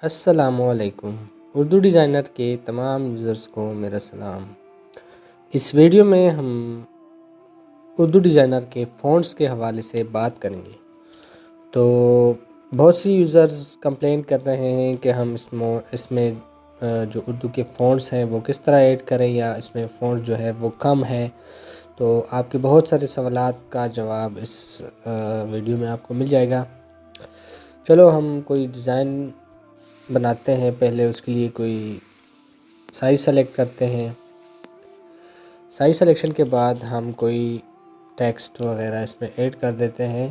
अस्सलामुअलैकुम। उर्दू डिज़ाइनर के तमाम यूज़र्स को मेरा सलाम। इस वीडियो में हम उर्दू डिज़ाइनर के फ़ॉन्ट्स के हवाले से बात करेंगे। तो बहुत सी यूज़र्स कंप्लेन कर रहे हैं कि हम इसमें जो उर्दू के फ़ॉन्ट्स हैं वो किस तरह ऐड करें, या इसमें फ़ॉन्ट जो है वो कम है। तो आपके बहुत सारे सवालात का जवाब इस वीडियो में आपको मिल जाएगा। चलो हम कोई डिज़ाइन बनाते हैं। पहले उसके लिए कोई साइज़ सेलेक्ट करते हैं। साइज़ सिलेक्शन के बाद हम कोई टेक्स्ट वगैरह इसमें ऐड कर देते हैं।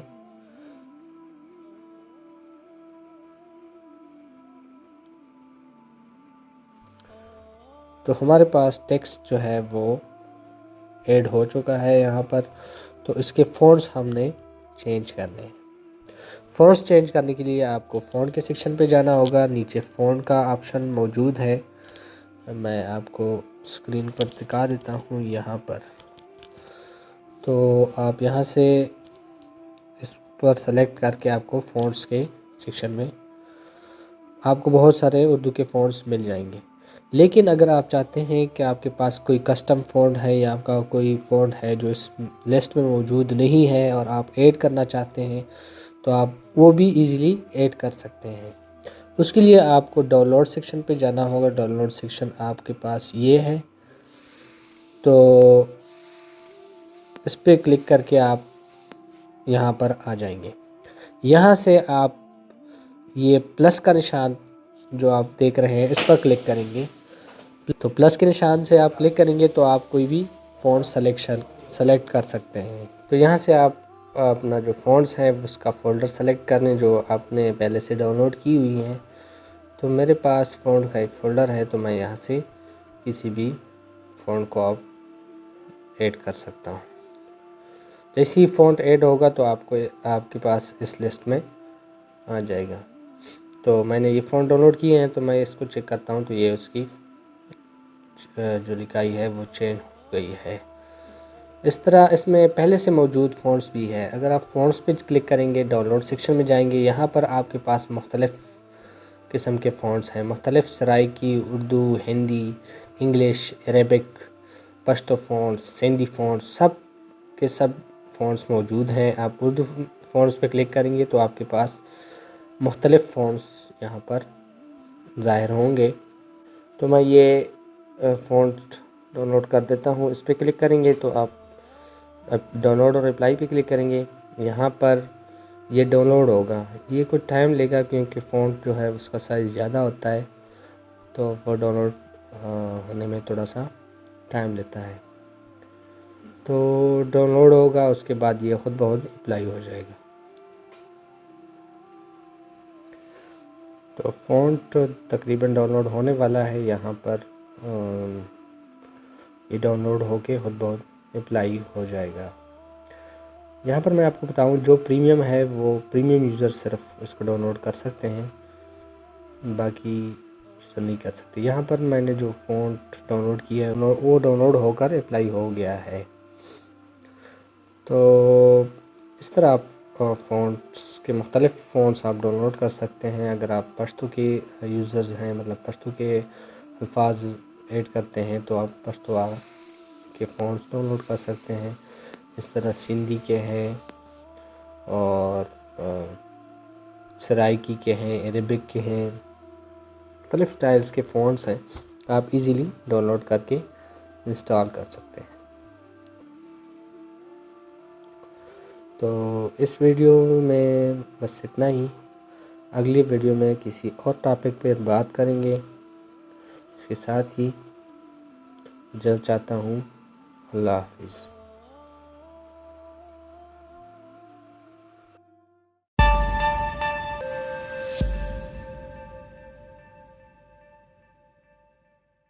तो हमारे पास टेक्स्ट जो है वो ऐड हो चुका है यहाँ पर। तो इसके फ़ॉन्ट्स हमने चेंज करने हैं। फ़ॉन्ट्स चेंज करने के लिए आपको फ़ॉन्ट के सेक्शन पे जाना होगा। नीचे फ़ॉन्ट का ऑप्शन मौजूद है, मैं आपको स्क्रीन पर दिखा देता हूँ यहाँ पर। तो आप यहाँ से इस पर सेलेक्ट करके आपको फ़ॉन्ट्स के सेक्शन में आपको बहुत सारे उर्दू के फ़ॉन्ट्स मिल जाएंगे। लेकिन अगर आप चाहते हैं कि आपके पास कोई कस्टम फ़ॉन्ट है या आपका कोई फ़ॉन्ट है जो इस लिस्ट में मौजूद नहीं है और आप ऐड करना चाहते हैं, तो आप वो भी इजीली ऐड कर सकते हैं। उसके लिए आपको डाउनलोड सेक्शन पे जाना होगा। डाउनलोड सेक्शन आपके पास ये है। तो इस पर क्लिक करके आप यहाँ पर आ जाएंगे। यहाँ से आप ये प्लस का निशान जो आप देख रहे हैं इस पर क्लिक करेंगे। तो प्लस के निशान से आप क्लिक करेंगे तो आप कोई भी फ़ॉन्ट सेलेक्ट कर सकते हैं। तो यहाँ से आप अपना जो फ़ॉन्ट्स है उसका फ़ोल्डर सेलेक्ट करने जो आपने पहले से डाउनलोड की हुई हैं। तो मेरे पास फ़ॉन्ट का एक फ़ोल्डर है, तो मैं यहाँ से किसी भी फ़ॉन्ट को आप ऐड कर सकता हूँ। जैसे ही फ़ॉन्ट ऐड होगा तो आपके पास इस लिस्ट में आ जाएगा। तो मैंने ये फ़ॉन्ट डाउनलोड किए हैं, तो मैं इसको चेक करता हूँ। तो ये उसकी जो लिखाई है वो चेंज हो गई है। इस तरह इसमें पहले से मौजूद फ़ॉन्ट्स भी है। अगर आप फ़ॉन्ट्स पे क्लिक करेंगे, डाउनलोड सेक्शन में जाएंगे, यहाँ पर आपके पास मुख्तलिफ़ किस्म के फ़ॉन्ट्स हैं। मुख्तलिफ़ Saraiki, Urdu, Hindi, English, Arabic, Pashto fonts, Sindhi fonts, सब के सब फ़ॉन्ट्स मौजूद हैं। आप उर्दू फ़ॉन्ट्स पे क्लिक करेंगे तो आपके पास मुख्तलिफ़ फ़ॉन्ट्स यहाँ पर ज़ाहिर होंगे। तो मैं ये फ़ॉन्ट डाउनलोड कर देता हूँ। इस पर क्लिक करेंगे तो आप डाउनलोड और अप्लाई पे क्लिक करेंगे। यहाँ पर ये डाउनलोड होगा। ये कुछ टाइम लेगा क्योंकि फ़ॉन्ट जो है उसका साइज़ ज़्यादा होता है, तो वो डाउनलोड होने में थोड़ा सा टाइम लेता है। तो डाउनलोड होगा, उसके बाद ये ख़ुद ब खुद अप्लाई हो जाएगा। तो फ़ॉन्ट तकरीबन डाउनलोड होने वाला है। यहाँ पर ये डाउनलोड होके खुद ब खुद अप्लाई हो जाएगा। यहाँ पर मैं आपको बताऊँ, जो प्रीमियम है वो प्रीमियम यूज़र सिर्फ इसको डाउनलोड कर सकते हैं, बाकी यूज़र नहीं कर सकते। यहाँ पर मैंने जो फ़ॉन्ट डाउनलोड किया है वो डाउनलोड होकर अप्लाई हो गया है। तो इस तरह आप फ़ॉन्ट्स के मुख्तलिफ़ फ़ॉन्ट्स आप डाउनलोड कर सकते हैं। अगर आप पश्तो के यूज़र्स हैं, मतलब पश्तो के अल्फाज ऐड करते हैं, तो आप पश्तो के फ़ॉन्ट्स डाउनलोड कर सकते हैं। इस तरह सिंधी के हैं और सराइकी के हैं, अरेबिक के हैं, मुख्तलिफ़ स्टाइल्स के फ़ॉन्ट्स हैं। आप इजीली डाउनलोड करके इंस्टॉल कर सकते हैं। तो इस वीडियो में बस इतना ही। अगली वीडियो में किसी और टॉपिक पर बात करेंगे। इसके साथ ही इजाज़त चाहता हूँ। अल्लाह हाफ़िज़।